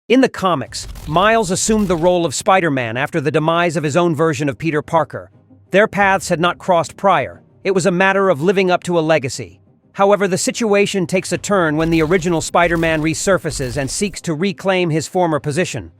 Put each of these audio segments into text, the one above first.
In the comics, Miles assumed the role of Spider-Man after the demise of his own version of Peter Parker. Their paths had not crossed prior. It was a matter of living up to a legacy. However, the situation takes a turn when the original Spider-Man resurfaces and seeks to reclaim his former position.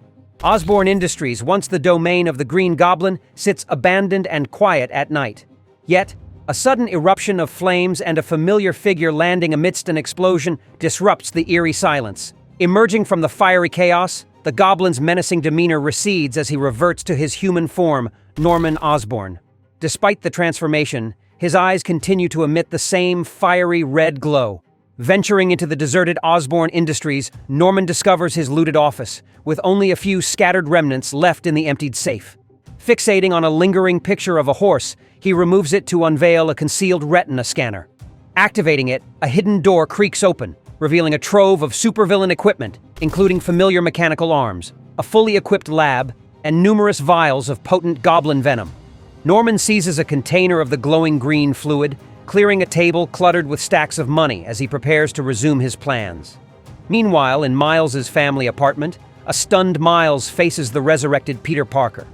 Osborne Industries, once the domain of the Green Goblin, sits abandoned and quiet at night. Yet, a sudden eruption of flames and a familiar figure landing amidst an explosion disrupts the eerie silence. Emerging from the fiery chaos, the Goblin's menacing demeanor recedes as he reverts to his human form, Norman Osborn. Despite the transformation, his eyes continue to emit the same fiery red glow. Venturing into the deserted Osborne Industries, Norman discovers his looted office, with only a few scattered remnants left in the emptied safe. Fixating on a lingering picture of a horse, he removes it to unveil a concealed retina scanner. Activating it, a hidden door creaks open, revealing a trove of supervillain equipment, including familiar mechanical arms, a fully equipped lab, and numerous vials of potent goblin venom. Norman seizes a container of the glowing green fluid, clearing a table cluttered with stacks of money as he prepares to resume his plans. Meanwhile, in Miles's family apartment, a stunned Miles faces the resurrected Peter Parker.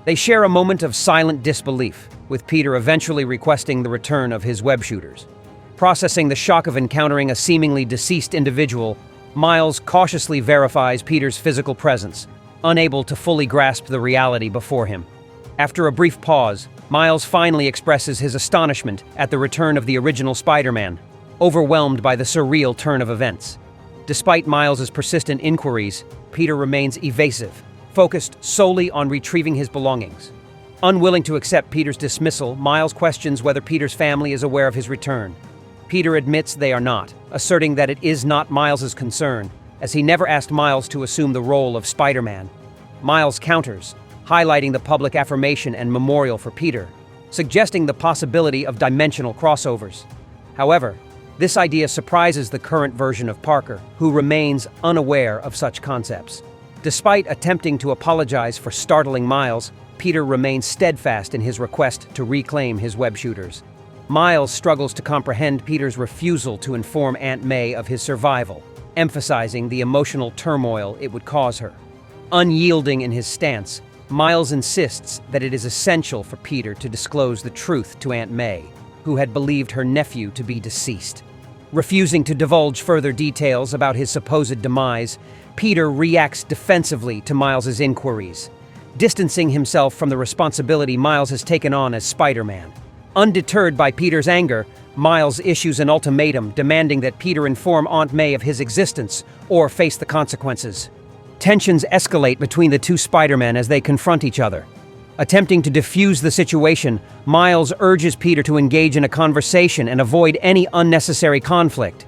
They share a moment of silent disbelief, with Peter eventually requesting the return of his web shooters. Processing the shock of encountering a seemingly deceased individual, Miles cautiously verifies Peter's physical presence, unable to fully grasp the reality before him. After a brief pause, Miles finally expresses his astonishment at the return of the original Spider-Man, overwhelmed by the surreal turn of events. Despite Miles's persistent inquiries, Peter remains evasive, focused solely on retrieving his belongings. Unwilling to accept Peter's dismissal, Miles questions whether Peter's family is aware of his return. Peter admits they are not, asserting that it is not Miles's concern, as he never asked Miles to assume the role of Spider-Man. Miles counters, highlighting the public affirmation and memorial for Peter, suggesting the possibility of dimensional crossovers. However, this idea surprises the current version of Parker, who remains unaware of such concepts. Despite attempting to apologize for startling Miles, Peter remains steadfast in his request to reclaim his web shooters. Miles struggles to comprehend Peter's refusal to inform Aunt May of his survival, emphasizing the emotional turmoil it would cause her. Unyielding in his stance, Miles insists that it is essential for Peter to disclose the truth to Aunt May, who had believed her nephew to be deceased. Refusing to divulge further details about his supposed demise, Peter reacts defensively to Miles's inquiries, distancing himself from the responsibility Miles has taken on as Spider-Man. Undeterred by Peter's anger, Miles issues an ultimatum demanding that Peter inform Aunt May of his existence or face the consequences. Tensions escalate between the two Spider-Men as they confront each other. Attempting to defuse the situation, Miles urges Peter to engage in a conversation and avoid any unnecessary conflict.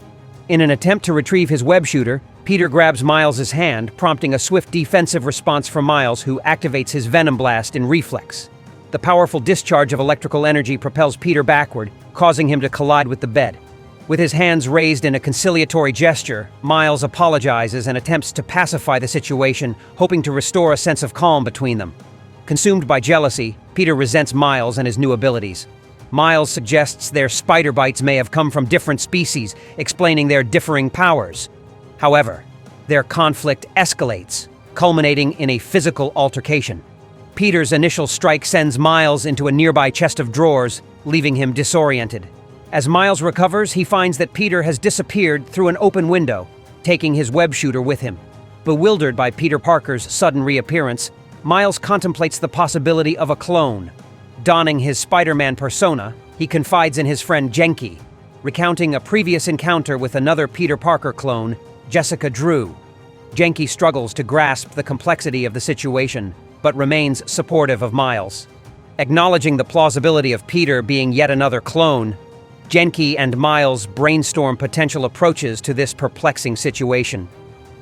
In an attempt to retrieve his web shooter, Peter grabs Miles's hand, prompting a swift defensive response from Miles, who activates his Venom Blast in reflex. The powerful discharge of electrical energy propels Peter backward, causing him to collide with the bed. With his hands raised in a conciliatory gesture, Miles apologizes and attempts to pacify the situation, hoping to restore a sense of calm between them. Consumed by jealousy, Peter resents Miles and his new abilities. Miles suggests their spider bites may have come from different species, explaining their differing powers. However, their conflict escalates, culminating in a physical altercation. Peter's initial strike sends Miles into a nearby chest of drawers, leaving him disoriented. As Miles recovers, he finds that Peter has disappeared through an open window, taking his web shooter with him. Bewildered by Peter Parker's sudden reappearance, Miles contemplates the possibility of a clone. Donning his Spider-Man persona, he confides in his friend Genki, recounting a previous encounter with another Peter Parker clone, Jessica Drew. Genki struggles to grasp the complexity of the situation, but remains supportive of Miles. Acknowledging the plausibility of Peter being yet another clone, Genki and Miles brainstorm potential approaches to this perplexing situation.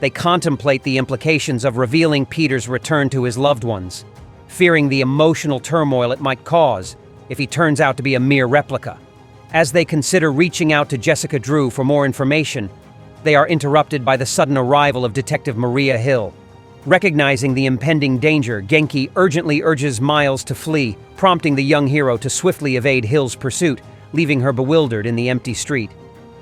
They contemplate the implications of revealing Peter's return to his loved ones, fearing the emotional turmoil it might cause if he turns out to be a mere replica. As they consider reaching out to Jessica Drew for more information, they are interrupted by the sudden arrival of Detective Maria Hill. Recognizing the impending danger, Genki urgently urges Miles to flee, prompting the young hero to swiftly evade Hill's pursuit, leaving her bewildered in the empty street.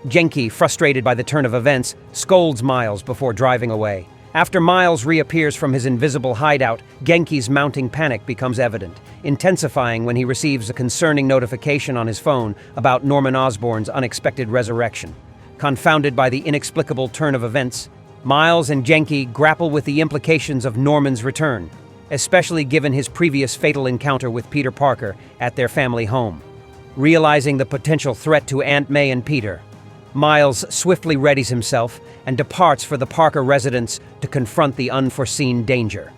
Genki, frustrated by the turn of events, scolds Miles before driving away, After Miles reappears from his invisible hideout, Genki's mounting panic becomes evident, intensifying when he receives a concerning notification on his phone about Norman Osborn's unexpected resurrection. Confounded by the inexplicable turn of events, Miles and Genki grapple with the implications of Norman's return, especially given his previous fatal encounter with Peter Parker at their family home. Realizing the potential threat to Aunt May and Peter, Miles swiftly readies himself and departs for the Parker residence to confront the unforeseen danger.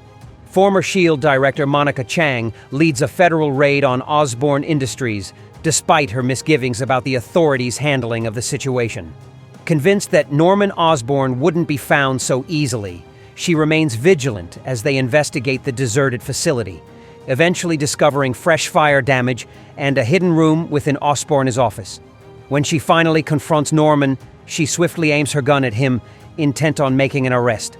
Former S.H.I.E.L.D. Director Monica Chang leads a federal raid on Osborne Industries, despite her misgivings about the authorities' handling of the situation. Convinced that Norman Osborn wouldn't be found so easily, she remains vigilant as they investigate the deserted facility, eventually discovering fresh fire damage and a hidden room within Osborn's office. When she finally confronts Norman, she swiftly aims her gun at him, intent on making an arrest.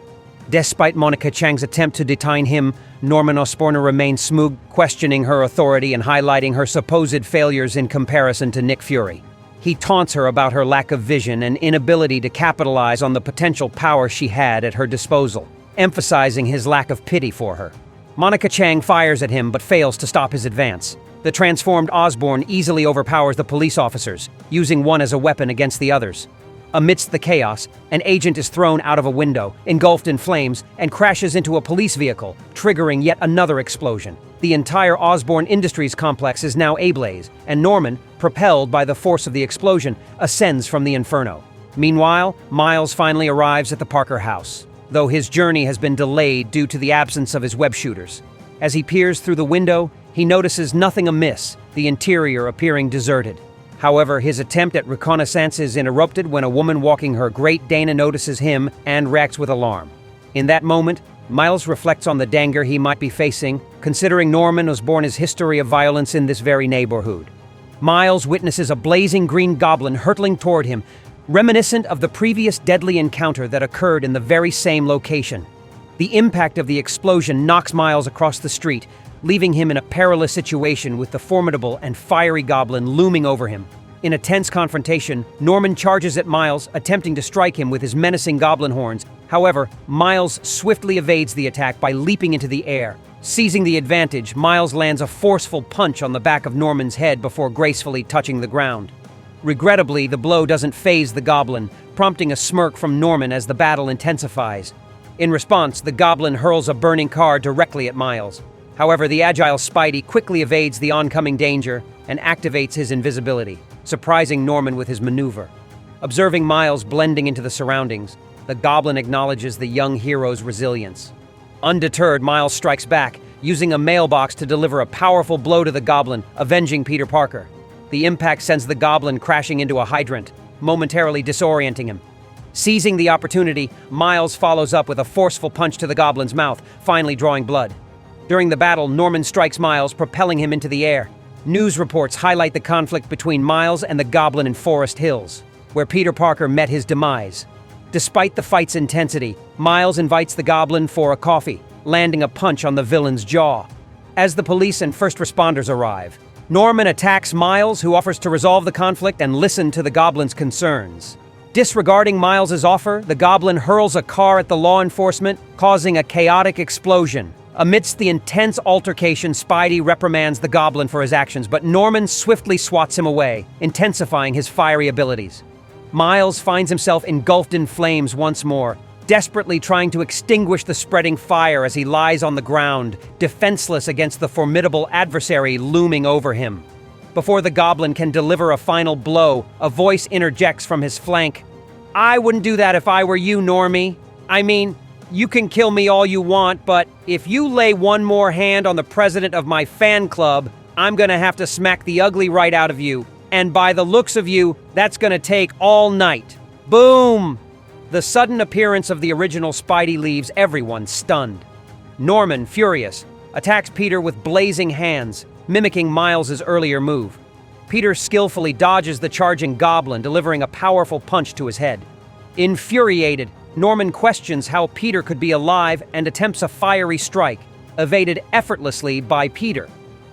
Despite Monica Chang's attempt to detain him, Norman Osborn remains smug, questioning her authority and highlighting her supposed failures in comparison to Nick Fury. He taunts her about her lack of vision and inability to capitalize on the potential power she had at her disposal, emphasizing his lack of pity for her. Monica Chang fires at him but fails to stop his advance. The transformed Osborn easily overpowers the police officers, using one as a weapon against the others. Amidst the chaos, an agent is thrown out of a window, engulfed in flames, and crashes into a police vehicle, triggering yet another explosion. The entire Osborne Industries complex is now ablaze, and Norman, propelled by the force of the explosion, ascends from the inferno. Meanwhile, Miles finally arrives at the Parker house, though his journey has been delayed due to the absence of his web shooters. As he peers through the window, he notices nothing amiss, the interior appearing deserted. However, his attempt at reconnaissance is interrupted when a woman walking her Great Dane notices him and reacts with alarm. In that moment, Miles reflects on the danger he might be facing, considering Norman Osborn's history of violence in this very neighborhood. Miles witnesses a blazing Green Goblin hurtling toward him, reminiscent of the previous deadly encounter that occurred in the very same location. The impact of the explosion knocks Miles across the street, leaving him in a perilous situation with the formidable and fiery goblin looming over him. In a tense confrontation, Norman charges at Miles, attempting to strike him with his menacing goblin horns. However, Miles swiftly evades the attack by leaping into the air. Seizing the advantage, Miles lands a forceful punch on the back of Norman's head before gracefully touching the ground. Regrettably, the blow doesn't faze the goblin, prompting a smirk from Norman as the battle intensifies. In response, the goblin hurls a burning car directly at Miles. However, the agile Spidey quickly evades the oncoming danger and activates his invisibility, surprising Norman with his maneuver. Observing Miles blending into the surroundings, the goblin acknowledges the young hero's resilience. Undeterred, Miles strikes back, using a mailbox to deliver a powerful blow to the goblin, avenging Peter Parker. The impact sends the goblin crashing into a hydrant, momentarily disorienting him. Seizing the opportunity, Miles follows up with a forceful punch to the goblin's mouth, finally drawing blood. During the battle, Norman strikes Miles, propelling him into the air. News reports highlight the conflict between Miles and the Goblin in Forest Hills, where Peter Parker met his demise. Despite the fight's intensity, Miles invites the Goblin for a coffee, landing a punch on the villain's jaw. As the police and first responders arrive, Norman attacks Miles, who offers to resolve the conflict and listen to the Goblin's concerns. Disregarding Miles's offer, the Goblin hurls a car at the law enforcement, causing a chaotic explosion. Amidst the intense altercation, Spidey reprimands the Goblin for his actions, but Norman swiftly swats him away, intensifying his fiery abilities. Miles finds himself engulfed in flames once more, desperately trying to extinguish the spreading fire as he lies on the ground, defenseless against the formidable adversary looming over him. Before the Goblin can deliver a final blow, a voice interjects from his flank. "I wouldn't do that if I were you, Normie. I mean, you can kill me all you want, but if you lay one more hand on the president of my fan club, I'm gonna have to smack the ugly right out of you. And by the looks of you, that's gonna take all night." Boom! The sudden appearance of the original Spidey leaves everyone stunned. Norman, furious, attacks Peter with blazing hands, mimicking Miles's earlier move. Peter skillfully dodges the charging Goblin, delivering a powerful punch to his head. Infuriated, Norman questions how Peter could be alive and attempts a fiery strike, evaded effortlessly by Peter.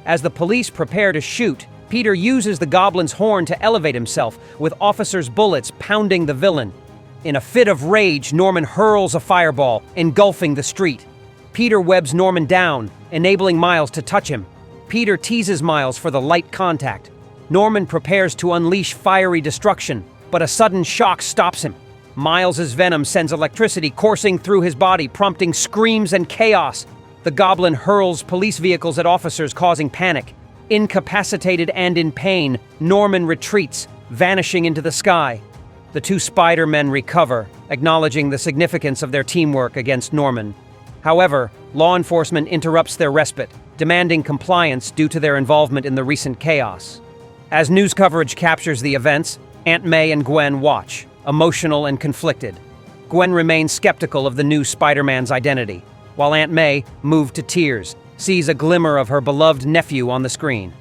As the police prepare to shoot, Peter uses the Goblin's horn to elevate himself, with officers' bullets pounding the villain. In a fit of rage, Norman hurls a fireball, engulfing the street. Peter webs Norman down, enabling Miles to touch him. Peter teases Miles for the light contact. Norman prepares to unleash fiery destruction, but a sudden shock stops him. Miles's venom sends electricity coursing through his body, prompting screams and chaos. The goblin hurls police vehicles at officers, causing panic. Incapacitated and in pain, Norman retreats, vanishing into the sky. The two Spider-Men recover, acknowledging the significance of their teamwork against Norman. However, law enforcement interrupts their respite, demanding compliance due to their involvement in the recent chaos. As news coverage captures the events, Aunt May and Gwen watch, emotional and conflicted. Gwen remains skeptical of the new Spider-Man's identity, while Aunt May, moved to tears, sees a glimmer of her beloved nephew on the screen.